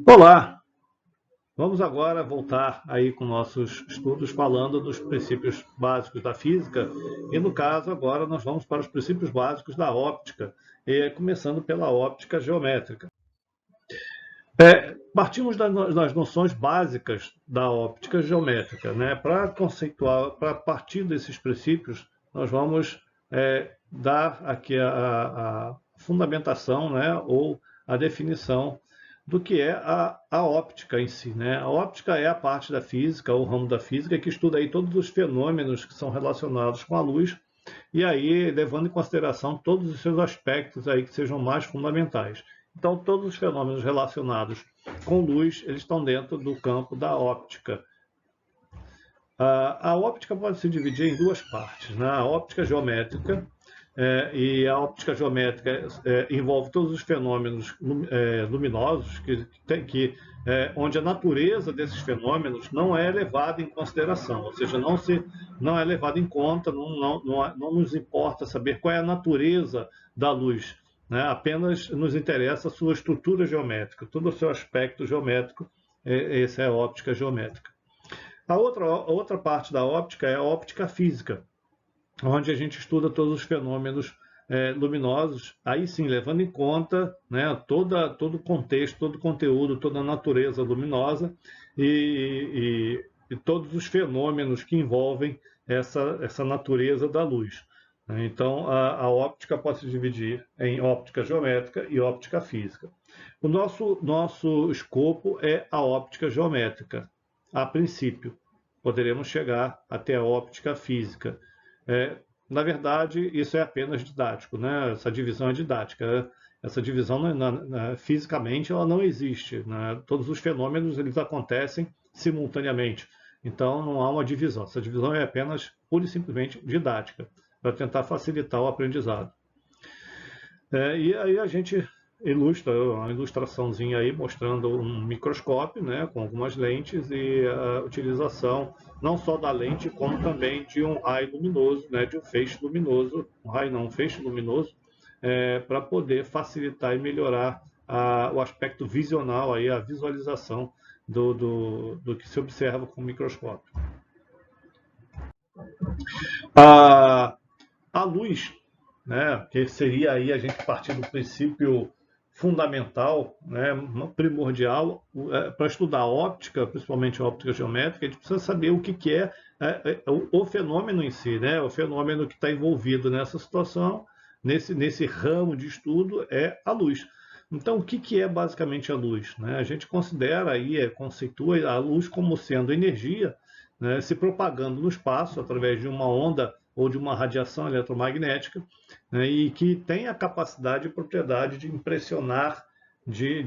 Olá, vamos agora voltar aí com nossos estudos falando dos princípios básicos da física e no caso agora nós vamos para os princípios básicos da óptica, começando pela óptica geométrica. Partimos das noções básicas da óptica geométrica, né? Para conceituar, para partir desses princípios, nós vamos dar aqui a fundamentação, né? Ou a definição do que é a óptica em si, né? A óptica é a parte da física, o ramo da física que estuda aí todos os fenômenos que são relacionados com a luz e aí levando em consideração todos os seus aspectos aí que sejam mais fundamentais. Então, todos os fenômenos relacionados com luz, eles estão dentro do campo da óptica. A óptica pode se dividir em duas partes, né? A óptica geométrica, e a óptica geométrica envolve todos os fenômenos luminosos, onde a natureza desses fenômenos não é levada em consideração, ou seja, não é levada em conta, não nos importa saber qual é a natureza da luz, né? Apenas nos interessa a sua estrutura geométrica, todo o seu aspecto geométrico, essa é a óptica geométrica. A outra parte da óptica é a óptica física, onde a gente estuda todos os fenômenos luminosos, aí sim, levando em conta, né, todo o contexto, todo o conteúdo, toda a natureza luminosa e todos os fenômenos que envolvem essa natureza da luz. Então, a óptica pode se dividir em óptica geométrica e óptica física. O nosso escopo é a óptica geométrica. A princípio, poderemos chegar até a óptica física. Na verdade, isso é apenas didático, né? Essa divisão é didática. Essa divisão, fisicamente, ela não existe, né? Todos os fenômenos eles acontecem simultaneamente. Então, não há uma divisão. Essa divisão é apenas, pura e simplesmente, didática, para tentar facilitar o aprendizado. E aí a gente ilustra uma ilustraçãozinha aí mostrando um microscópio, né, com algumas lentes e a utilização não só da lente como também de um raio luminoso, né, de um feixe luminoso, um feixe luminoso, para poder facilitar e melhorar o aspecto visional aí, a visualização do que se observa com o microscópio. A luz, né, que seria aí a gente partir do princípio fundamental, né, primordial, para estudar óptica, principalmente óptica geométrica, a gente precisa saber o que é o fenômeno em si, né, o fenômeno que está envolvido nessa situação, nesse ramo de estudo, é a luz. Então, o que é basicamente a luz? Né? A gente considera aí, conceitua a luz como sendo energia, né, se propagando no espaço através de uma onda ou de uma radiação eletromagnética, né, e que tem a capacidade e propriedade de impressionar, de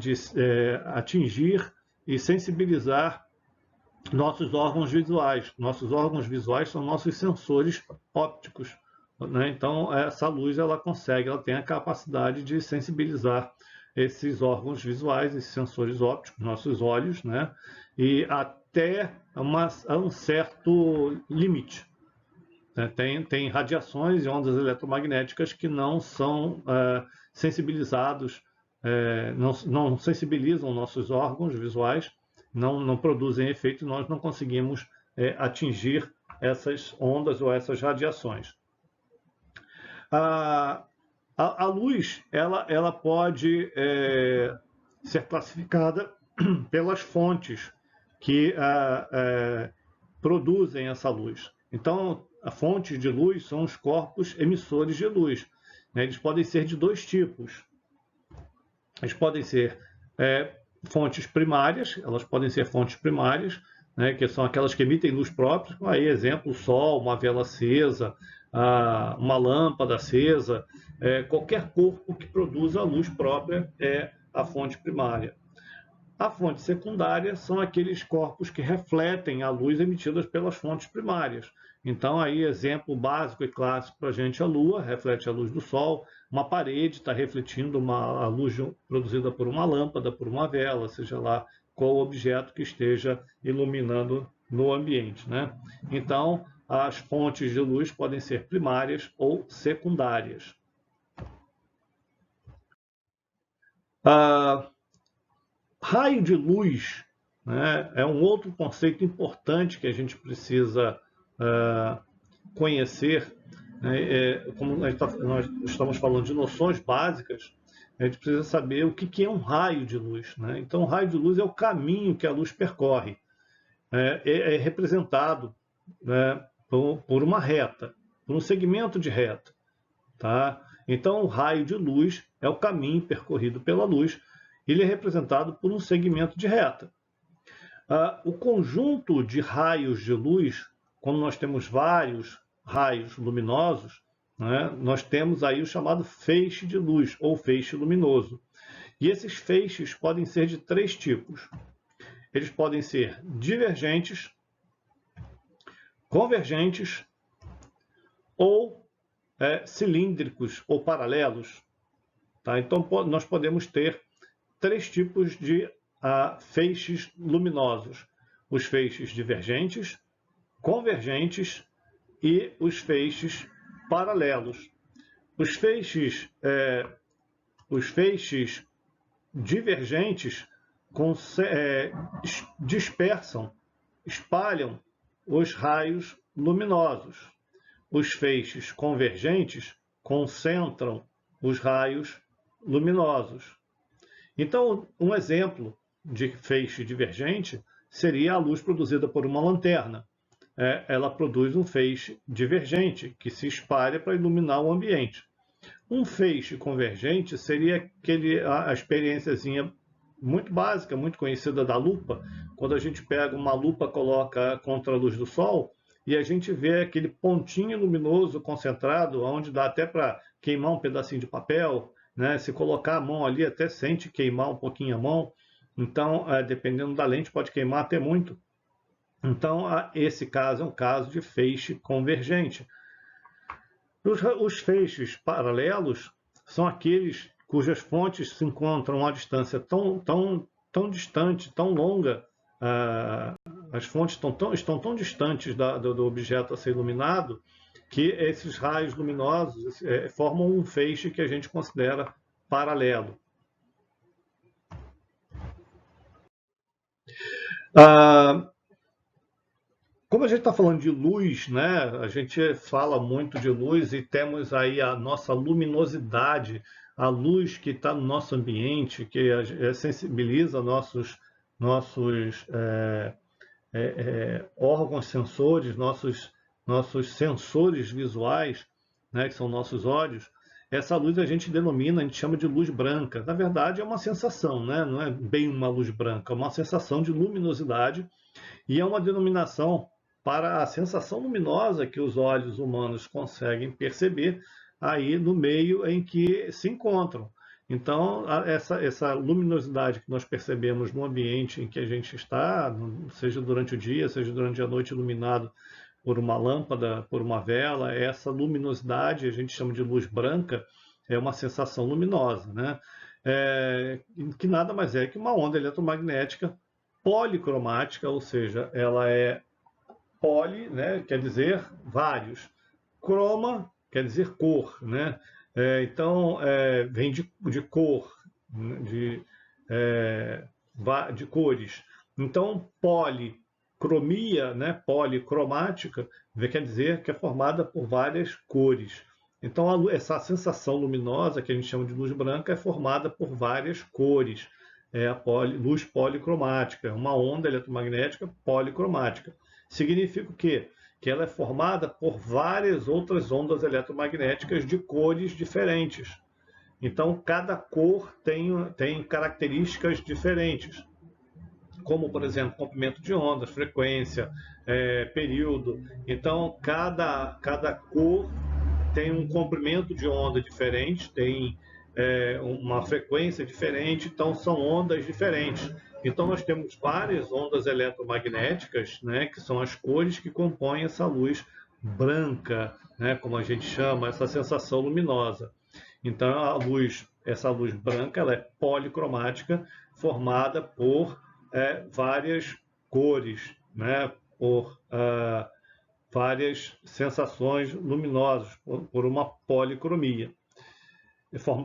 atingir e sensibilizar nossos órgãos visuais. Nossos órgãos visuais são nossos sensores ópticos. Né? Então, essa luz ela tem a capacidade de sensibilizar esses órgãos visuais, esses sensores ópticos, nossos olhos, né? E até a um certo limite. Tem radiações e ondas eletromagnéticas que não são sensibilizados, não sensibilizam nossos órgãos visuais, não produzem efeito e nós não conseguimos atingir essas ondas ou essas radiações. A luz ela pode ser classificada pelas fontes que produzem essa luz. Então, a fonte de luz são os corpos emissores de luz. Eles podem ser de dois tipos. Eles podem ser fontes primárias, elas podem ser fontes primárias, né, que são aquelas que emitem luz própria. Aí, exemplo, o sol, uma vela acesa, uma lâmpada acesa, qualquer corpo que produza luz própria é a fonte primária. A fonte secundária são aqueles corpos que refletem a luz emitida pelas fontes primárias. Então, aí, exemplo básico e clássico para a gente, a Lua reflete a luz do Sol, uma parede está refletindo a luz produzida por uma lâmpada, por uma vela, seja lá qual objeto que esteja iluminando no ambiente. Né? Então, as fontes de luz podem ser primárias ou secundárias. Raio de luz, né, é um outro conceito importante que a gente precisa conhecer. Como nós estamos falando de noções básicas, a gente precisa saber o que é um raio de luz, né? Então, o raio de luz é o caminho que a luz percorre. É representado, né, por uma reta, por um segmento de reta. Tá? Então, o raio de luz é o caminho percorrido pela luz. Ele é representado por um segmento de reta. O conjunto de raios de luz, quando nós temos vários raios luminosos, né, nós temos aí o chamado feixe de luz, ou feixe luminoso. E esses feixes podem ser de três tipos. Eles podem ser divergentes, convergentes ou cilíndricos ou paralelos. Tá? Então, nós podemos ter três tipos de feixes luminosos: os feixes divergentes, convergentes e os feixes paralelos. Os feixes divergentes dispersam, espalham os raios luminosos. Os feixes convergentes concentram os raios luminosos. Então, um exemplo de feixe divergente seria a luz produzida por uma lanterna. Ela produz um feixe divergente que se espalha para iluminar o ambiente. Um feixe convergente seria a experiênciazinha muito básica, muito conhecida da lupa. Quando a gente pega uma lupa, coloca contra a luz do sol, e a gente vê aquele pontinho luminoso concentrado, onde dá até para queimar um pedacinho de papel, né? Se colocar a mão ali, até sente queimar um pouquinho a mão. Então, dependendo da lente, pode queimar até muito. Então, esse caso é um caso de feixe convergente. Os feixes paralelos são aqueles cujas fontes se encontram a uma distância tão distante, tão longa, as fontes estão tão distantes do objeto a ser iluminado, que esses raios luminosos formam um feixe que a gente considera paralelo. Como a gente está falando de luz, né? A gente fala muito de luz e temos aí a nossa luminosidade, a luz que está no nosso ambiente, que sensibiliza nossos órgãos sensores, nossos sensores visuais, né? Que são nossos olhos. Essa luz a gente chama de luz branca. Na verdade, é uma sensação, né? Não é bem uma luz branca, é uma sensação de luminosidade e é uma denominação para a sensação luminosa que os olhos humanos conseguem perceber aí no meio em que se encontram. Então, essa luminosidade que nós percebemos no ambiente em que a gente está, seja durante o dia, seja durante a noite iluminado por uma lâmpada, por uma vela, essa luminosidade, a gente chama de luz branca, é uma sensação luminosa, né? Que nada mais é que uma onda eletromagnética policromática, ou seja, ela é poli, né, quer dizer vários, croma quer dizer cor, né? Então, vem de cor, de cores. Então, policromia, né, policromática, quer dizer que é formada por várias cores. Então, essa sensação luminosa, que a gente chama de luz branca, é formada por várias cores. É a luz policromática, uma onda eletromagnética policromática. Significa o quê? Que ela é formada por várias outras ondas eletromagnéticas de cores diferentes. Então, cada cor tem características diferentes, como, por exemplo, comprimento de ondas, frequência, período. Então, cada cor tem um comprimento de onda diferente, tem uma frequência diferente, então são ondas diferentes. Então nós temos várias ondas eletromagnéticas, né, que são as cores que compõem essa luz branca, né, como a gente chama, essa sensação luminosa. Então essa luz branca, ela é policromática, formada por várias cores, né, por várias sensações luminosas, por uma policromia.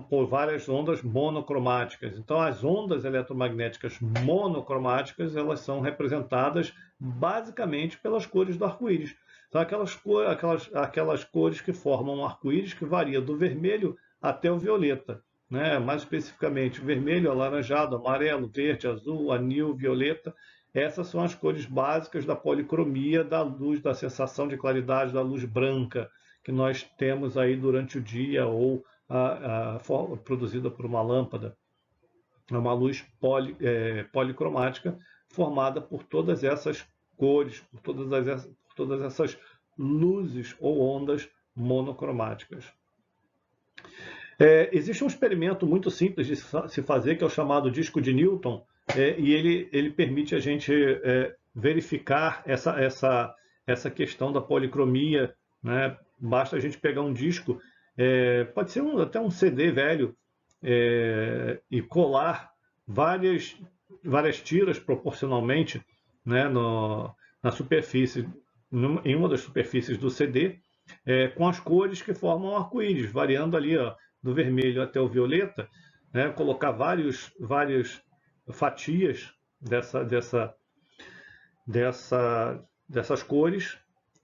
por várias ondas monocromáticas. Então, as ondas eletromagnéticas monocromáticas, elas são representadas basicamente pelas cores do arco-íris. São aquelas cores que formam um arco-íris que varia do vermelho até o violeta, né? Mais especificamente, vermelho, alaranjado, amarelo, verde, azul, anil, violeta. Essas são as cores básicas da policromia da luz, da sensação de claridade da luz branca que nós temos aí durante o dia ou produzida por uma lâmpada. É uma luz policromática formada por todas essas cores, por todas essas luzes ou ondas monocromáticas. Existe um experimento muito simples de se fazer, que é o chamado disco de Newton, e ele permite a gente verificar essa questão da policromia, né? Basta a gente pegar um disco, pode ser até um CD velho, e colar várias tiras proporcionalmente, né, na superfície, em uma das superfícies do CD, com as cores que formam o arco-íris, variando ali, ó, do vermelho até o violeta, né, colocar várias fatias dessas cores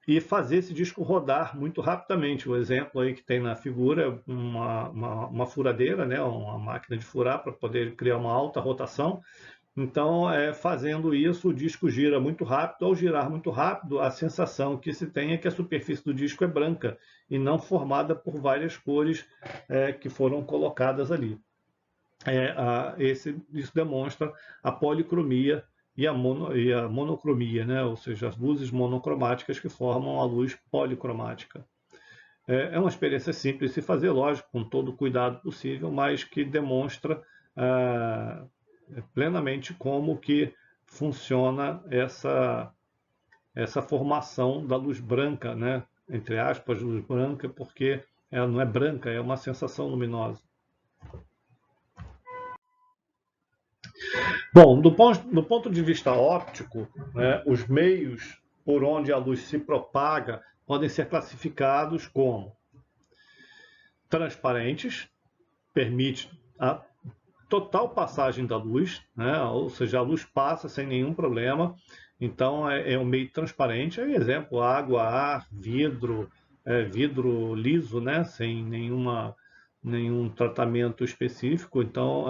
e fazer esse disco rodar muito rapidamente. O exemplo aí que tem na figura é uma furadeira, né, uma máquina de furar para poder criar uma alta rotação. Então, fazendo isso, o disco gira muito rápido. Ao girar muito rápido, a sensação que se tem é que a superfície do disco é branca e não formada por várias cores que foram colocadas ali. Isso demonstra a policromia e a monocromia, né? Ou seja, as luzes monocromáticas que formam a luz policromática. É uma experiência simples de se fazer, lógico, com todo o cuidado possível, mas que demonstra plenamente como que funciona essa formação da luz branca, né? Entre aspas, luz branca, porque ela não é branca, é uma sensação luminosa. Bom, do ponto de vista óptico, né, os meios por onde a luz se propaga podem ser classificados como transparentes, permite a total passagem da luz, né, ou seja, a luz passa sem nenhum problema, então é um meio transparente, exemplo, água, ar, vidro, vidro liso, né, sem nenhum tratamento específico, então,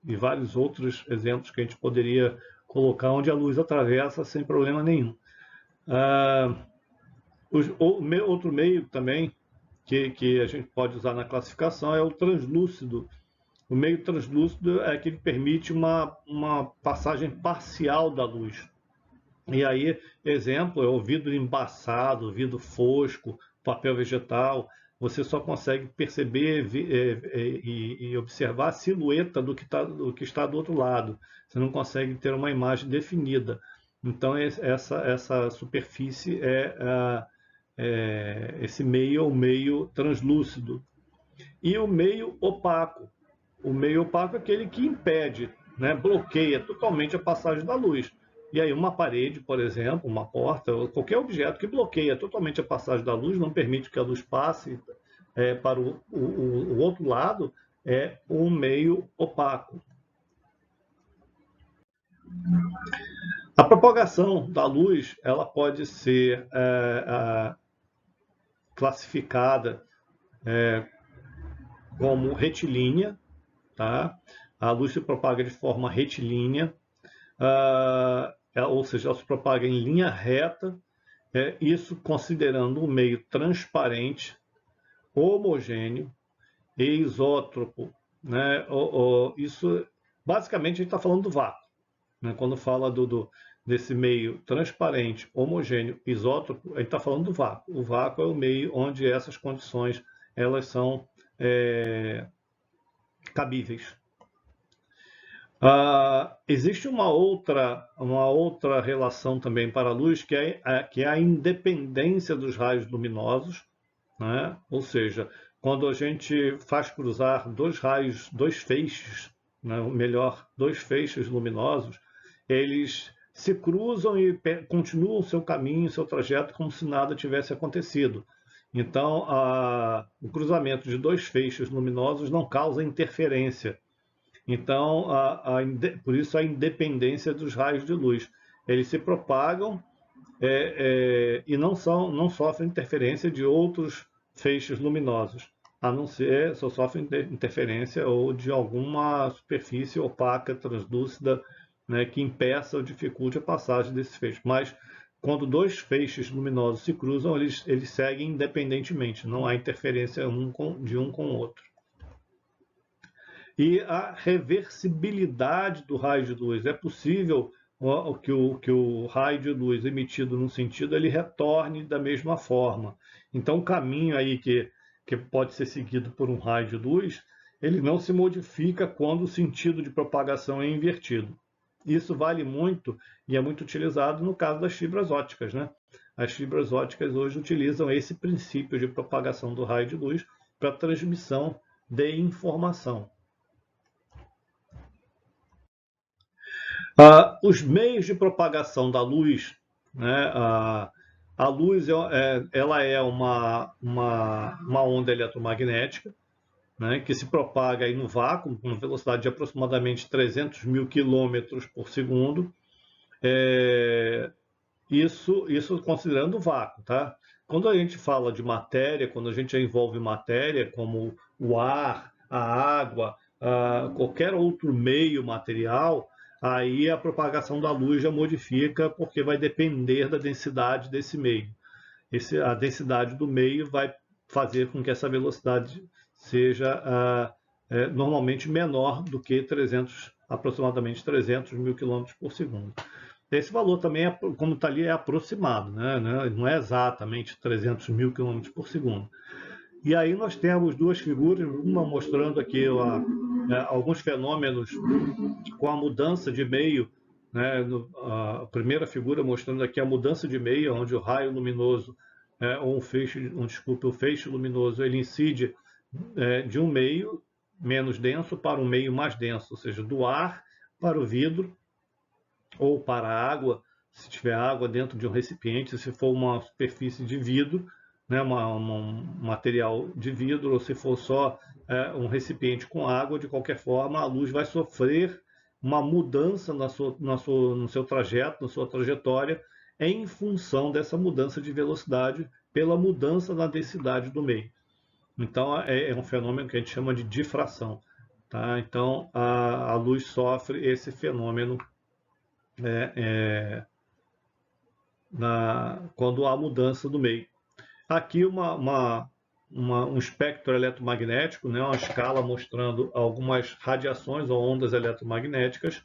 e vários outros exemplos que a gente poderia colocar onde a luz atravessa sem problema nenhum. Outro meio também que a gente pode usar na classificação é o translúcido. O meio translúcido é que permite uma passagem parcial da luz. E aí, exemplo, é o vidro embaçado, vidro fosco, papel vegetal. Você só consegue perceber e observar a silhueta do que está do outro lado. Você não consegue ter uma imagem definida. Então, essa superfície esse meio é o meio translúcido. E o meio opaco. O meio opaco é aquele que impede, né, bloqueia totalmente a passagem da luz. E aí uma parede, por exemplo, uma porta, ou qualquer objeto que bloqueia totalmente a passagem da luz, não permite que a luz passe para o outro lado, é um meio opaco. A propagação da luz, ela pode ser classificada como retilínea, tá? A luz se propaga de forma retilínea, ou seja, ela se propaga em linha reta, isso considerando um meio transparente, homogêneo e isótropo, né? Isso, basicamente, a gente está falando do vácuo, né? Quando fala desse meio transparente, homogêneo, isótropo, a gente está falando do vácuo. O vácuo é o meio onde essas condições elas são cabíveis. Existe uma outra relação também para a luz, que é a independência dos raios luminosos, né? Ou seja, quando a gente faz cruzar dois feixes, né? Ou melhor, dois feixes luminosos, eles se cruzam e continuam o seu caminho, seu trajeto, como se nada tivesse acontecido. Então, o cruzamento de dois feixes luminosos não causa interferência. Então, por isso a independência dos raios de luz. Eles se propagam e não sofrem interferência de outros feixes luminosos, a não ser só sofrem interferência ou de alguma superfície opaca, translúcida, né, que impeça ou dificulte a passagem desses feixes. Mas quando dois feixes luminosos se cruzam, eles seguem independentemente, não há interferência de um com o outro. E a reversibilidade do raio de luz. É possível que o raio de luz emitido num sentido ele retorne da mesma forma. Então, o caminho aí que pode ser seguido por um raio de luz, ele não se modifica quando o sentido de propagação é invertido. Isso vale muito e é muito utilizado no caso das fibras ópticas, né? As fibras ópticas hoje utilizam esse princípio de propagação do raio de luz para transmissão de informação. Os meios de propagação da luz, né? A luz ela é uma onda eletromagnética, né? Que se propaga aí no vácuo com velocidade de aproximadamente 300 mil quilômetros por segundo. Isso considerando o vácuo, tá? Quando a gente fala de matéria, quando a gente envolve matéria, como o ar, a água, qualquer outro meio material, aí a propagação da luz já modifica, porque vai depender da densidade desse meio. A densidade do meio vai fazer com que essa velocidade seja normalmente menor do que aproximadamente 300 mil quilômetros por segundo. Esse valor também, como está ali, é aproximado, né? Não é exatamente 300 mil quilômetros por segundo. E aí nós temos duas figuras, uma mostrando aqui alguns fenômenos com a mudança de meio, né? A primeira figura mostrando aqui a mudança de meio, onde o raio luminoso, ou o feixe luminoso, ele incide de um meio menos denso para um meio mais denso, ou seja, do ar para o vidro, ou para a água, se tiver água dentro de um recipiente, se for uma superfície de vidro, né, um material de vidro, ou se for só um recipiente com água, de qualquer forma, a luz vai sofrer uma mudança no seu trajeto, na sua trajetória, em função dessa mudança de velocidade, pela mudança na densidade do meio. Então, é um fenômeno que a gente chama de difração. Tá? Então, a luz sofre esse fenômeno quando há mudança do meio. Aqui um espectro eletromagnético, né, uma escala mostrando algumas radiações ou ondas eletromagnéticas,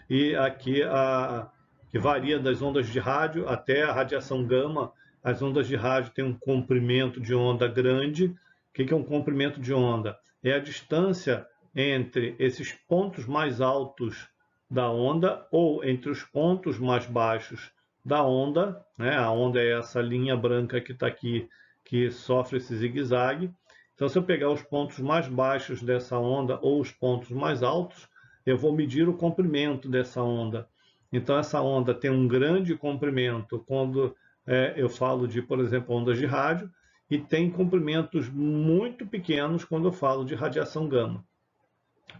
e aqui que varia das ondas de rádio até a radiação gama. As ondas de rádio têm um comprimento de onda grande. O que é um comprimento de onda? É a distância entre esses pontos mais altos da onda ou entre os pontos mais baixos da onda, né? A onda é essa linha branca que está aqui, que sofre esse zigue-zague. Então, se eu pegar os pontos mais baixos dessa onda ou os pontos mais altos, eu vou medir o comprimento dessa onda. Então, essa onda tem um grande comprimento quando eu falo de, por exemplo, ondas de rádio, e tem comprimentos muito pequenos quando eu falo de radiação gama.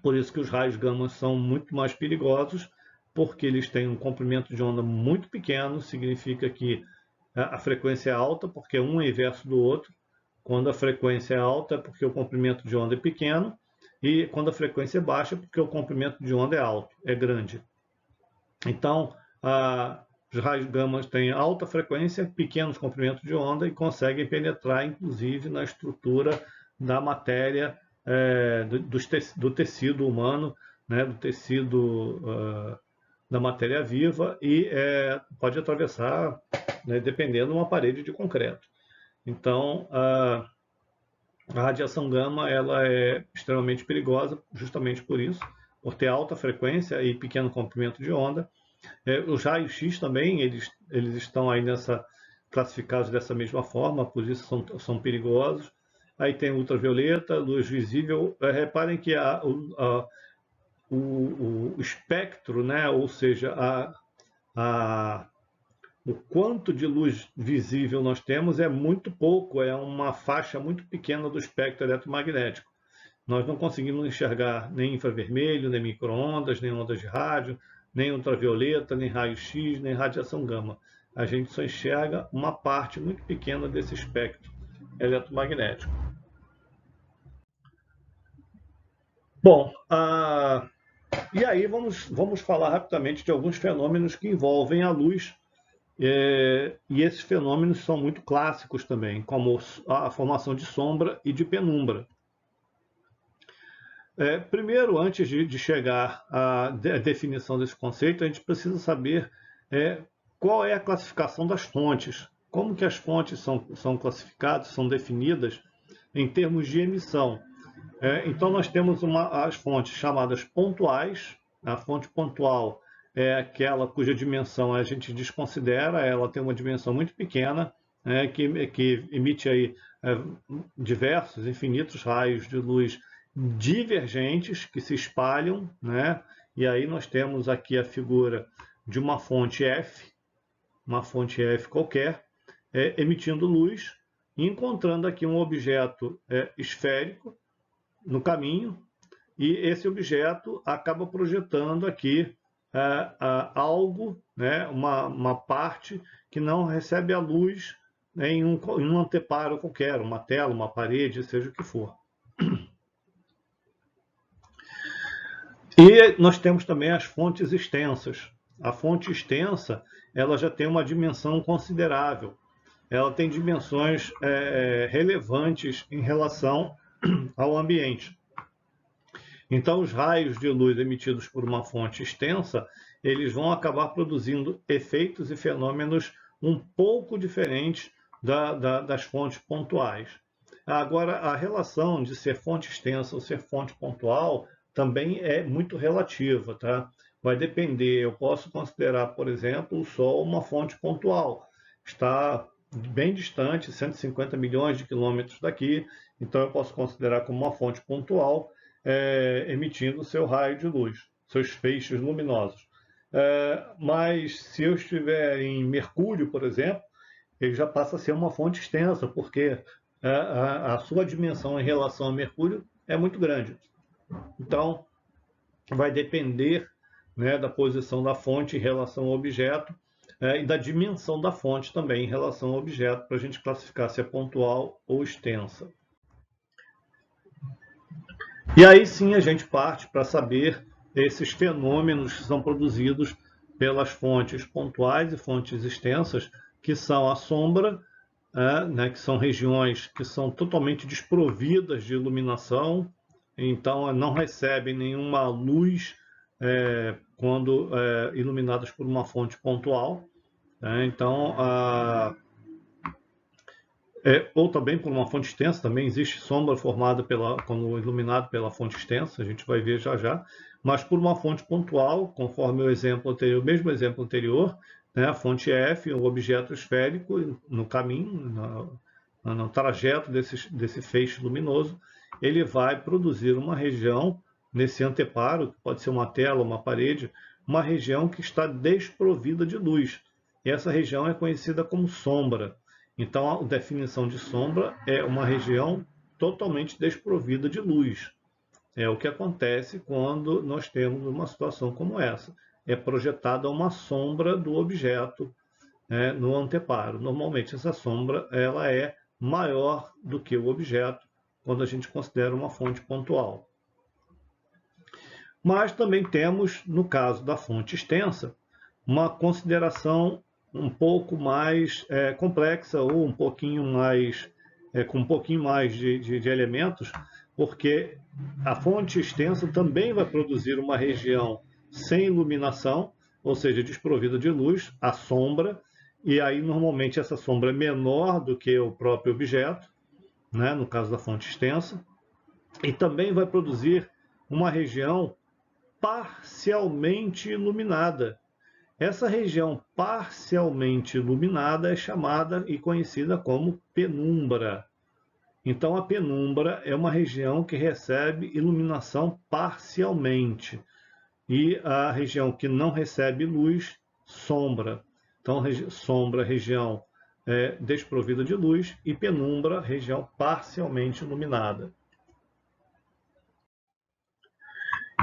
Por isso que os raios gama são muito mais perigosos, porque eles têm um comprimento de onda muito pequeno, significa que a frequência é alta, porque um é inverso do outro. Quando a frequência é alta, é porque o comprimento de onda é pequeno, e quando a frequência é baixa, é porque o comprimento de onda é alto, é grande. Então, os raios gama têm alta frequência, pequenos comprimentos de onda e conseguem penetrar, inclusive, na estrutura da matéria do tecido humano, né, do tecido da matéria viva, e pode atravessar, né, dependendo, uma parede de concreto. Então, a radiação gama ela é extremamente perigosa, justamente por isso, por ter alta frequência e pequeno comprimento de onda. Os raios X também, eles estão aí classificados dessa mesma forma, por isso são perigosos. Aí tem ultravioleta, luz visível. Reparem que o espectro, né, ou seja, o quanto de luz visível nós temos é muito pouco, é uma faixa muito pequena do espectro eletromagnético. Nós não conseguimos enxergar nem infravermelho, nem micro-ondas, nem ondas de rádio, nem ultravioleta, nem raio-x, nem radiação gama. A gente só enxerga uma parte muito pequena desse espectro eletromagnético. Bom, e aí vamos falar rapidamente de alguns fenômenos que envolvem a luz, e esses fenômenos são muito clássicos também, como a formação de sombra e de penumbra. Primeiro, antes de chegar à definição desse conceito, a gente precisa saber qual é a classificação das fontes. Como que as fontes são classificadas, são definidas em termos de emissão. Então, nós temos as fontes chamadas pontuais. A fonte pontual é aquela cuja dimensão a gente desconsidera, ela tem uma dimensão muito pequena, que emite aí diversos, infinitos raios de luz divergentes que se espalham, né? E aí nós temos aqui a figura de uma fonte F qualquer, emitindo luz e encontrando aqui um objeto esférico no caminho, e esse objeto acaba projetando aqui algo, né, uma parte que não recebe a luz, né, em um anteparo qualquer, uma tela, uma parede, seja o que for. E nós temos também as fontes extensas. A fonte extensa, ela já tem uma dimensão considerável. Ela tem dimensões relevantes em relação ao ambiente. Então, os raios de luz emitidos por uma fonte extensa, eles vão acabar produzindo efeitos e fenômenos um pouco diferentes das fontes pontuais. Agora, a relação de ser fonte extensa ou ser fonte pontual também é muito relativa, tá? Vai depender. Eu posso considerar, por exemplo, o Sol uma fonte pontual. Está bem distante, 150 milhões de quilômetros daqui, então eu posso considerar como uma fonte pontual, emitindo seu raio de luz, seus feixes luminosos. Mas se eu estiver em Mercúrio, por exemplo, ele já passa a ser uma fonte extensa, porque a sua dimensão em relação a Mercúrio é muito grande. Então, vai depender, né, da posição da fonte em relação ao objeto, e da dimensão da fonte também em relação ao objeto, para a gente classificar se é pontual ou extensa. E aí sim a gente parte para saber esses fenômenos que são produzidos pelas fontes pontuais e fontes extensas, que são a sombra, né, que são regiões que são totalmente desprovidas de iluminação, então não recebem nenhuma luz quando iluminadas por uma fonte pontual. Então, ou também por uma fonte extensa, também existe sombra formada quando iluminado pela fonte extensa, a gente vai ver já já, mas por uma fonte pontual, conforme o mesmo exemplo anterior, né, a fonte F, um objeto esférico no caminho, no trajeto desse feixe luminoso, ele vai produzir uma região nesse anteparo, que pode ser uma tela, uma parede, uma região que está desprovida de luz. E essa região é conhecida como sombra. Então, a definição de sombra é uma região totalmente desprovida de luz. É o que acontece quando nós temos uma situação como essa. É projetada uma sombra do objeto, né, no anteparo. Normalmente, essa sombra ela é maior do que o objeto quando a gente considera uma fonte pontual. Mas também temos, no caso da fonte extensa, uma consideração um pouco mais complexa ou um pouquinho mais, com um pouquinho mais de elementos, porque a fonte extensa também vai produzir uma região sem iluminação, ou seja, desprovida de luz, a sombra, e aí normalmente essa sombra é menor do que o próprio objeto, né, no caso da fonte extensa, e também vai produzir uma região parcialmente iluminada. Essa região parcialmente iluminada é chamada e conhecida como penumbra. Então, a penumbra é uma região que recebe iluminação parcialmente. E a região que não recebe luz, sombra. Então, sombra, região desprovida de luz, e penumbra, região parcialmente iluminada.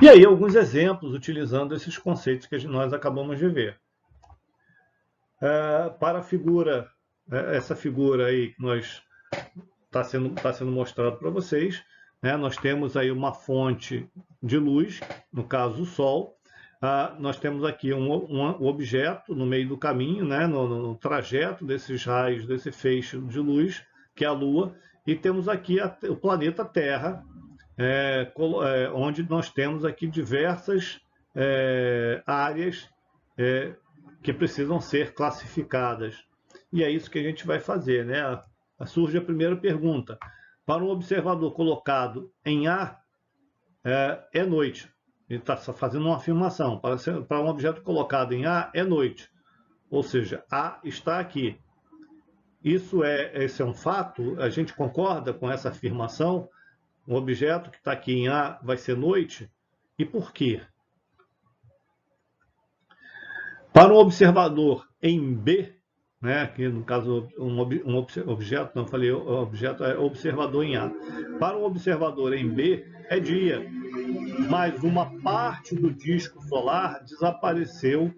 E aí, alguns exemplos utilizando esses conceitos que nós acabamos de ver. Para a figura, essa figura aí que está sendo mostrado para vocês, né? Nós temos aí uma fonte de luz, no caso o Sol. Nós temos aqui um objeto no meio do caminho, né? no trajeto desses raios, desse feixe de luz, que é a Lua, e temos aqui o planeta Terra, onde nós temos aqui diversas áreas que precisam ser classificadas. E é isso que a gente vai fazer, né? Surge a primeira pergunta. Para um observador colocado em A, é noite. Ele está fazendo uma afirmação. Para um objeto colocado em A, é noite. Ou seja, A está aqui. Esse é um fato? A gente concorda com essa afirmação? Um objeto que está aqui em A vai ser noite? E por quê? Para um observador em B, né, que no caso um objeto, não falei objeto, é observador em A. Para um observador em B é dia, mas uma parte do disco solar desapareceu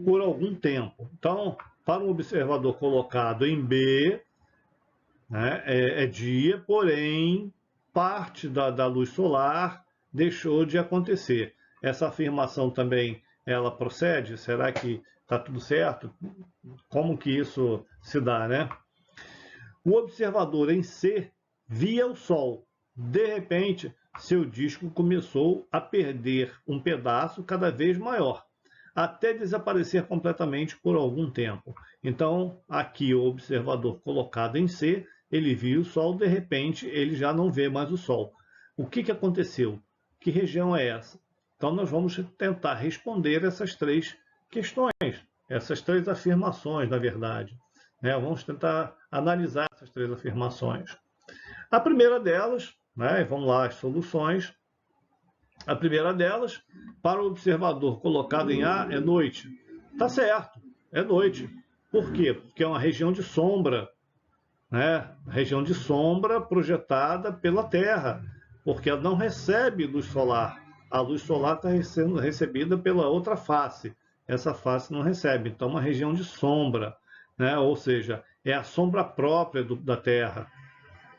por algum tempo. Então, para um observador colocado em B, né, é dia, porém parte da luz solar deixou de acontecer. Essa afirmação também ela procede? Será que está tudo certo? Como que isso se dá, né? O observador em C via o Sol. De repente, seu disco começou a perder um pedaço cada vez maior, até desaparecer completamente por algum tempo. Então, aqui o observador colocado em C, ele viu o Sol, de repente ele já não vê mais o Sol. O que aconteceu? Que região é essa? Então, nós vamos tentar responder essas três questões, essas três afirmações, na verdade. Vamos tentar analisar essas três afirmações. A primeira delas, vamos lá, as soluções. A primeira delas, para o observador colocado em A, é noite. Tá certo, é noite. Por quê? Porque é uma região de sombra, né? Região de sombra projetada pela Terra, porque ela não recebe luz solar. A luz solar está sendo recebida pela outra face. Essa face não recebe. Então, uma região de sombra, né? Ou seja, é a sombra própria da Terra,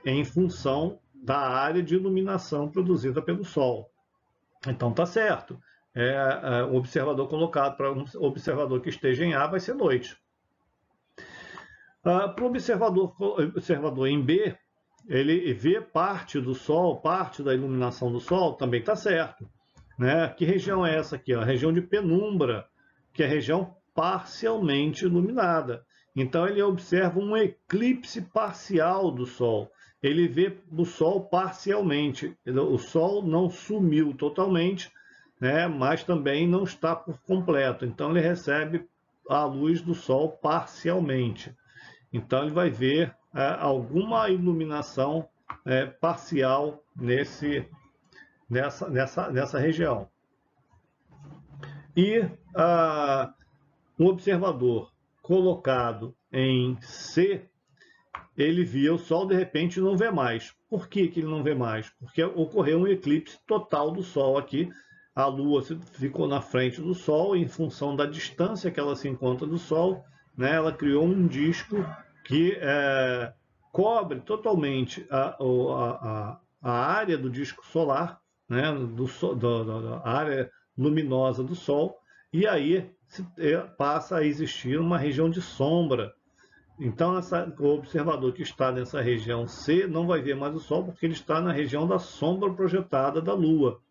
em função da área de iluminação produzida pelo Sol. Então, tá certo. O observador colocado para um observador que esteja em A vai ser noite. Para o observador em B, ele vê parte do Sol, parte da iluminação do Sol, também está certo. Né? Que região é essa aqui? A região de penumbra, que é a região parcialmente iluminada. Então, ele observa um eclipse parcial do Sol. Ele vê o Sol parcialmente. O Sol não sumiu totalmente, né? Mas também não está por completo. Então, ele recebe a luz do Sol parcialmente. Então, ele vai ver alguma iluminação parcial nessa região. E um observador colocado em C, ele via o Sol, de repente não vê mais. Por que ele não vê mais? Porque ocorreu um eclipse total do Sol aqui. A Lua ficou na frente do Sol, em função da distância que ela se encontra do Sol, né, ela criou um disco que cobre totalmente a área do disco solar, né, da área luminosa do Sol, e aí passa a existir uma região de sombra. Então, o observador que está nessa região C não vai ver mais o Sol, porque ele está na região da sombra projetada da Lua.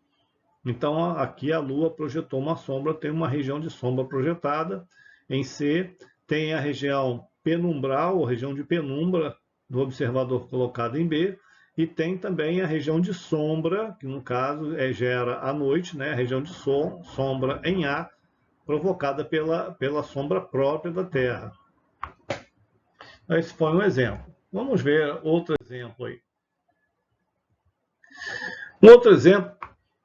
Então, aqui a Lua projetou uma sombra, tem uma região de sombra projetada. Em C, tem a região penumbral, ou região de penumbra, do observador colocado em B, e tem também a região de sombra, que no caso gera a noite, né? A região de sombra em A, provocada pela sombra própria da Terra. Esse foi um exemplo. Vamos ver outro exemplo aí. Um outro exemplo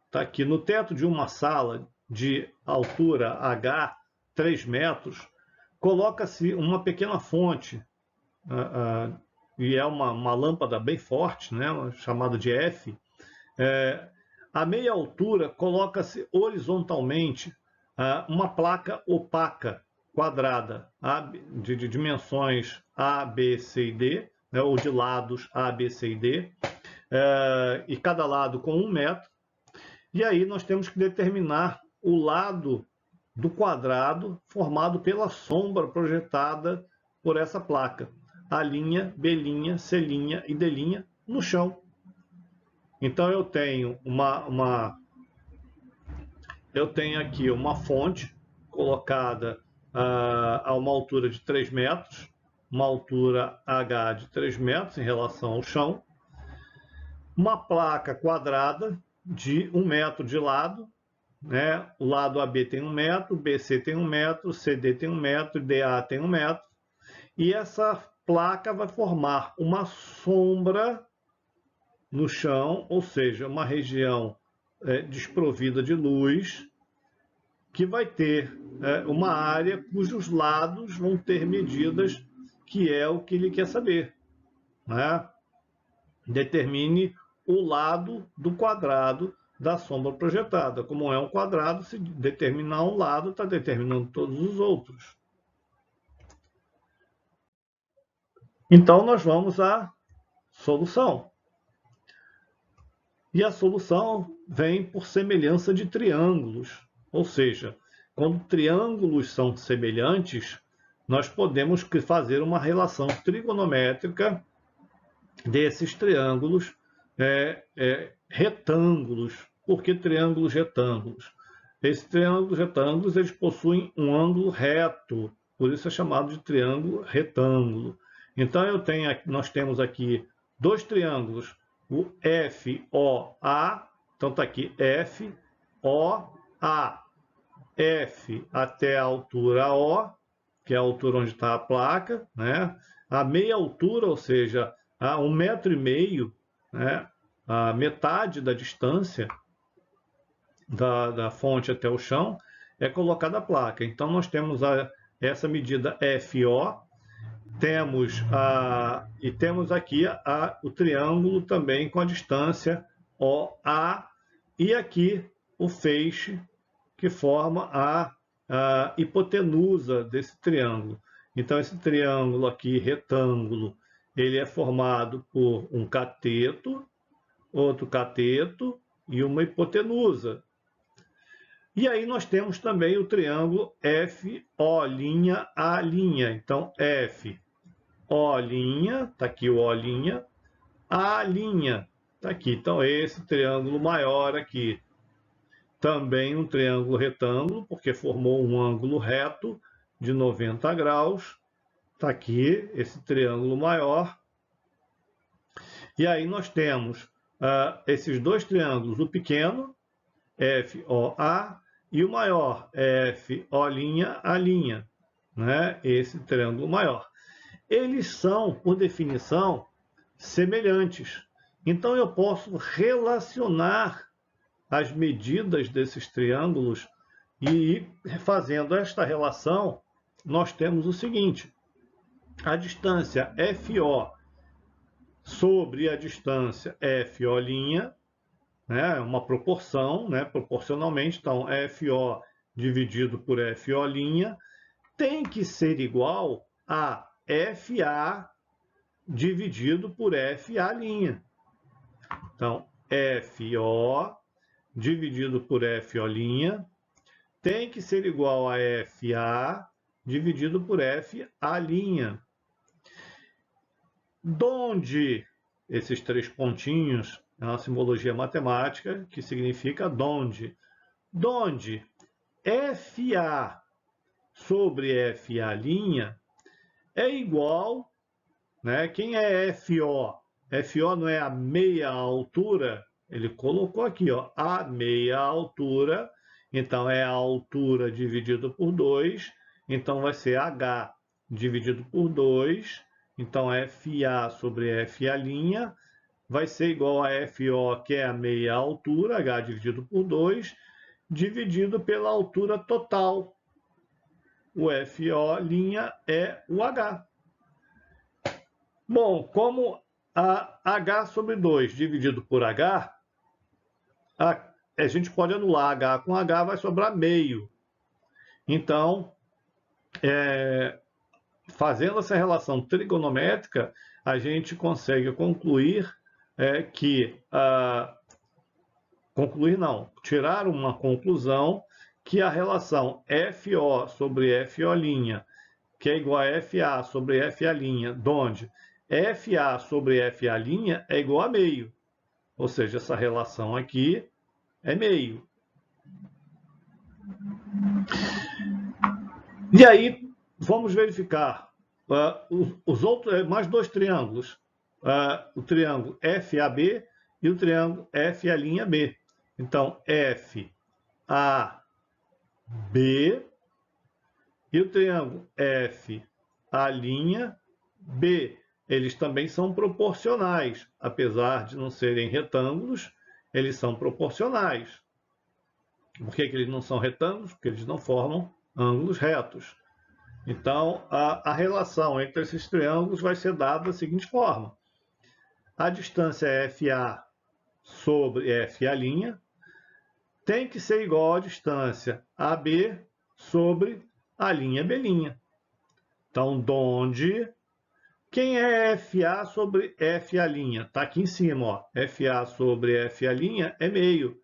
está aqui. No teto de uma sala de altura H, 3 metros, coloca-se uma pequena fonte, e é uma lâmpada bem forte, né, chamada de F. A meia altura coloca-se horizontalmente uma placa opaca, quadrada, de dimensões A, B, C e D, né, ou de lados A, B, C e D, e cada lado com 1 metro. E aí nós temos que determinar o lado do quadrado formado pela sombra projetada por essa placa. A linha, B', C' e D' no chão. Então eu tenho eu tenho aqui uma fonte colocada a uma altura de 3 metros, uma altura H de 3 metros em relação ao chão, uma placa quadrada de 1 metro de lado, né? O lado AB tem 1 metro, BC tem 1 metro, CD tem 1 metro, DA tem 1 metro, e essa placa vai formar uma sombra no chão, ou seja, uma região desprovida de luz, que vai ter uma área cujos lados vão ter medidas, que é o que ele quer saber, né? Determine o lado do quadrado da sombra projetada. Como é um quadrado, se determinar um lado, está determinando todos os outros. Então, nós vamos à solução. E a solução vem por semelhança de triângulos. Ou seja, quando triângulos são semelhantes, nós podemos fazer uma relação trigonométrica desses triângulos retângulos. Por que triângulos retângulos? Esses triângulos retângulos eles possuem um ângulo reto, por isso é chamado de triângulo retângulo. Então nós temos aqui dois triângulos, o FOA, então está aqui FOA, F até a altura O, que é a altura onde está a placa, né? A meia altura, ou seja, a 1,5 metro, né? A metade da distância da fonte até o chão é colocada a placa. Então, nós temos essa medida FO, e temos aqui o triângulo também com a distância OA, e aqui o feixe que forma a hipotenusa desse triângulo. Então, esse triângulo aqui, retângulo, ele é formado por um cateto, outro cateto e uma hipotenusa. E aí nós temos também o triângulo FO'A'. Então, FO'A', está aqui o O'A', está aqui. Então, esse triângulo maior aqui, também um triângulo retângulo, porque formou um ângulo reto de 90 graus. Está aqui esse triângulo maior. E aí nós temos esses dois triângulos, o pequeno, FOA, e o maior, FO'A', né? Esse triângulo maior. Eles são, por definição, semelhantes. Então eu posso relacionar as medidas desses triângulos e, fazendo esta relação, nós temos o seguinte: a distância FO sobre a distância FO', né, uma proporção, né, proporcionalmente, então FO dividido por FO', tem que ser igual a FA dividido por FA'. Então, FO dividido por FO' tem que ser igual a FA dividido por FA'. Donde esses três pontinhos é uma simbologia matemática que significa donde. Donde FA sobre FA' é igual, né? Quem é FO? FO não é a meia altura? Ele colocou aqui, ó, a meia altura, então é a altura dividido por 2, então vai ser H dividido por 2, então FA sobre FA' vai ser igual a FO, que é a meia altura, H dividido por 2, dividido pela altura total. o FO' é o H. Bom, como a H sobre 2 dividido por H, a gente pode anular H com H, vai sobrar meio. Então, fazendo essa relação trigonométrica, a gente consegue concluir tirar uma conclusão que a relação FO sobre FO', que é igual a FA sobre FA', onde FA sobre FA' é igual a meio. Ou seja, essa relação aqui é meio. E aí, vamos verificar os outros, mais dois triângulos. O triângulo FAB e o triângulo FA', Então, FAB e o triângulo FA', eles também são proporcionais. Apesar de não serem retângulos, eles são proporcionais. Por que eles não são retângulos? Porque eles não formam ângulos retos. Então, a relação entre esses triângulos vai ser dada da seguinte forma. A distância FA sobre FA' tem que ser igual à distância AB sobre a linha B'. Então, donde quem é FA sobre FA'? Está aqui em cima, ó. FA sobre FA' é meio.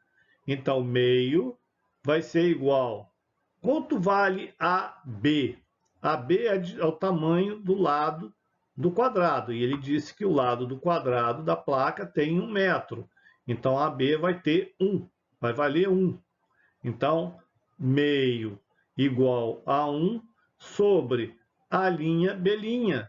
Então, meio vai ser igual. Quanto vale AB? AB é o tamanho do lado do quadrado. E ele disse que o lado do quadrado da placa tem 1 metro. Então, AB vai ter 1. Vai valer 1. Então, meio igual a 1 sobre a linha B'.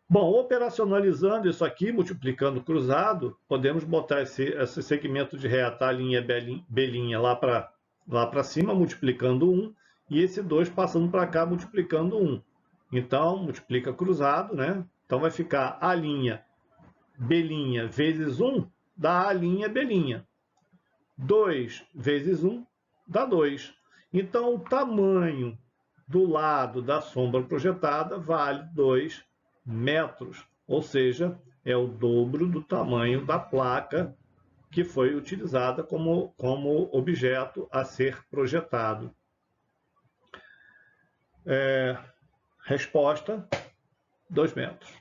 Bom, operacionalizando isso aqui, multiplicando cruzado, podemos botar esse segmento de reta, a linha B' lá para cima, multiplicando 1, e esse 2 passando para cá, multiplicando 1. Então, multiplica cruzado, né? Então, vai ficar a linha B' vezes 1 dá a linha B'. 2 vezes 1 dá 2. Então, o tamanho do lado da sombra projetada vale 2 metros, ou seja, é o dobro do tamanho da placa que foi utilizada como objeto a ser projetado. Resposta, 2 metros.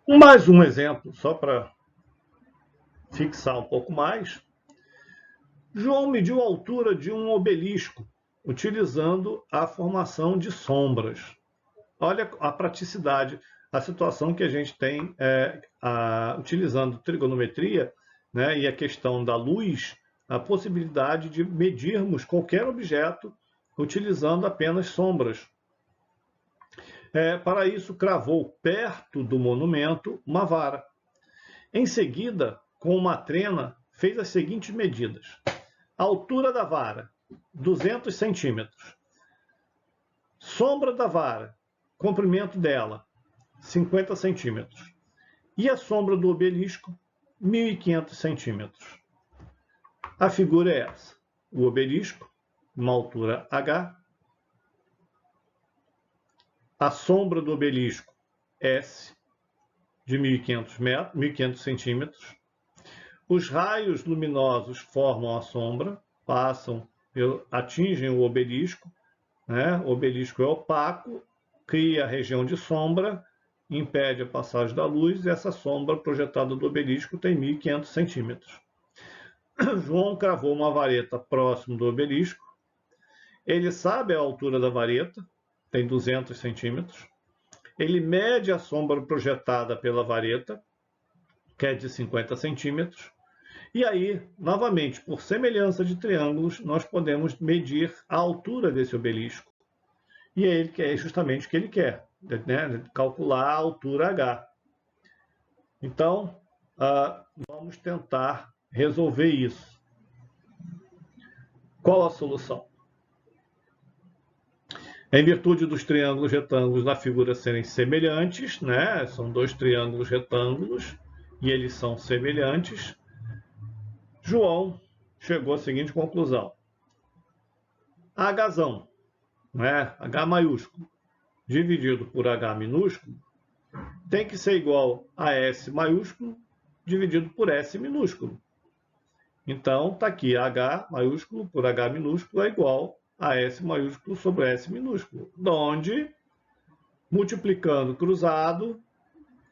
Mais um exemplo, só para fixar um pouco mais. João mediu a altura de um obelisco utilizando a formação de sombras. Olha a praticidade, a situação que a gente tem utilizando trigonometria, né, e a questão da luz, a possibilidade de medirmos qualquer objeto utilizando apenas sombras. Para isso, cravou perto do monumento uma vara. Em seguida, com uma trena, fez as seguintes medidas. A altura da vara, 200 centímetros. Sombra da vara, comprimento dela, 50 centímetros. E a sombra do obelisco, 1.500 centímetros. A figura é essa. O obelisco, uma altura H. A sombra do obelisco, S, de 1.500 centímetros. Os raios luminosos formam a sombra, atingem o obelisco, né? O obelisco é opaco, cria a região de sombra, impede a passagem da luz, e essa sombra projetada do obelisco tem 1.500 centímetros. João cravou uma vareta próximo do obelisco. Ele sabe a altura da vareta, tem 200 centímetros. Ele mede a sombra projetada pela vareta, que é de 50 centímetros. E aí, novamente, por semelhança de triângulos, nós podemos medir a altura desse obelisco. E é justamente o que ele quer, né? Calcular a altura H. Então, vamos tentar resolver isso. Qual a solução? Em virtude dos triângulos retângulos na figura serem semelhantes, né? São dois triângulos retângulos e eles são semelhantes, João chegou à seguinte conclusão. Hzão, né, H maiúsculo, dividido por H minúsculo, tem que ser igual a S maiúsculo dividido por S minúsculo. Então, está aqui H maiúsculo por H minúsculo é igual a S maiúsculo sobre S minúsculo, onde, multiplicando cruzado,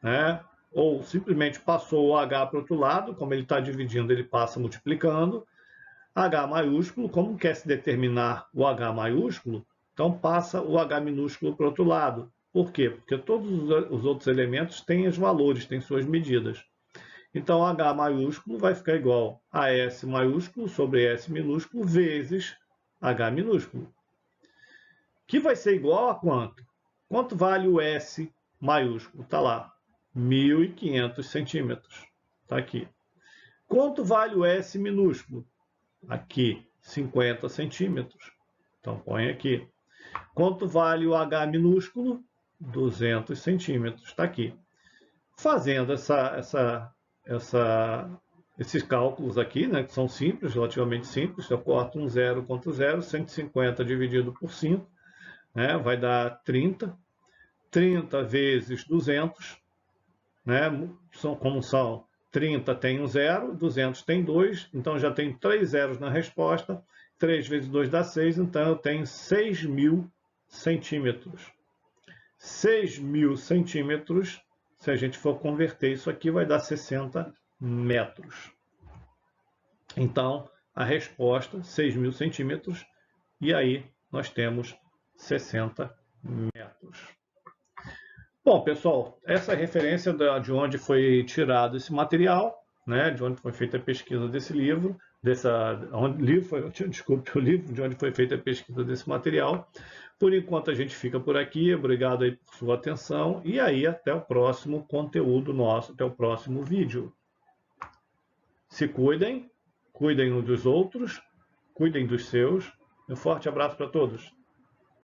né, ou simplesmente passou o H para o outro lado, como ele está dividindo, ele passa multiplicando. H maiúsculo, como quer se determinar o H maiúsculo, então passa o H minúsculo para o outro lado. Por quê? Porque todos os outros elementos têm os valores, têm suas medidas. Então, H maiúsculo vai ficar igual a S maiúsculo sobre S minúsculo vezes H minúsculo. Que vai ser igual a quanto? Quanto vale o S maiúsculo? Está lá, 1.500 centímetros. Está aqui. Quanto vale o S minúsculo? Aqui, 50 centímetros. Então, põe aqui. Quanto vale o H minúsculo? 200 centímetros. Está aqui. Fazendo esses cálculos aqui, né, que são simples, relativamente simples, eu corto um zero contra zero, 150 dividido por 5, né, vai dar 30. 30 vezes 200, né, como são 30 tem um zero, 200 tem 2, então já tem 3 zeros na resposta. 3 vezes 2 dá 6, então eu tenho 6.000 centímetros. 6.000 centímetros, se a gente for converter isso aqui, vai dar 60 metros. Então, a resposta, 6.000 centímetros, e aí nós temos 60 metros. Bom, pessoal, essa é a referência de onde foi tirado esse material, né, de onde foi feita a pesquisa desse livro, o livro de onde foi feita a pesquisa desse material. Por enquanto a gente fica por aqui, obrigado aí por sua atenção, e aí até o próximo conteúdo nosso, até o próximo vídeo. Se cuidem, cuidem uns dos outros, cuidem dos seus. Um forte abraço para todos.